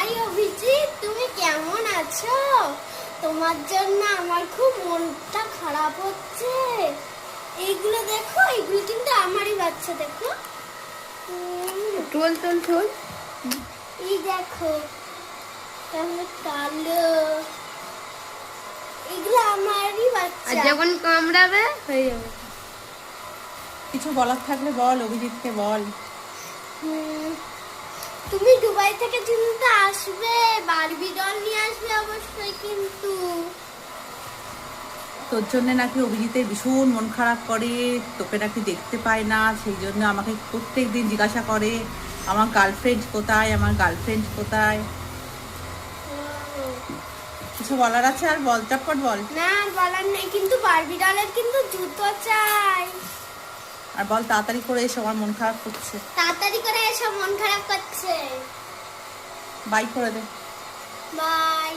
High Abhijit, তুমি কেমন আছো? তোমার জন্য আমার খুব মনটা খারাপ হচ্ছে। এইগুলো দেখো, এইগুলো কিন্তু আমারই বাচ্চা, দেখো। Toll toll toll. এই দেখো, তাহলে কালো, এগুলো আমারই আর বাচ্চা। যখন কামড়াবে হয়ে যাবে। কিছু বলার থাকলে বল, অভিজিৎকে বল। তুমি দুবাই থেকে কিন্তু আসবে, বারবি ডল নিয়ে আসবে অবশ্যই কিন্তু। তোর জন্য নাকি অভিজিতের ভীষণ মন খারাপ করে, তোকে নাকি দেখতে পায় না, সেই জন্য আমাকে প্রত্যেকদিন জিজ্ঞাসা করে আমার গার্লফ্রেন্ড কোথায়, আমার গার্লফ্রেন্ড কোথায়। কিছু বলার আছে আর বল, চটপট বল। না, আর বলার নেই, কিন্তু বারবি ডলের কিন্তু জুতো চাই। আর বল তাড়াতাড়ি করে এসো, আমার মন খারাপ করছে। তাড়াতাড়ি করে এসব, মন খারাপ করছে। বাই করে দে। বাই।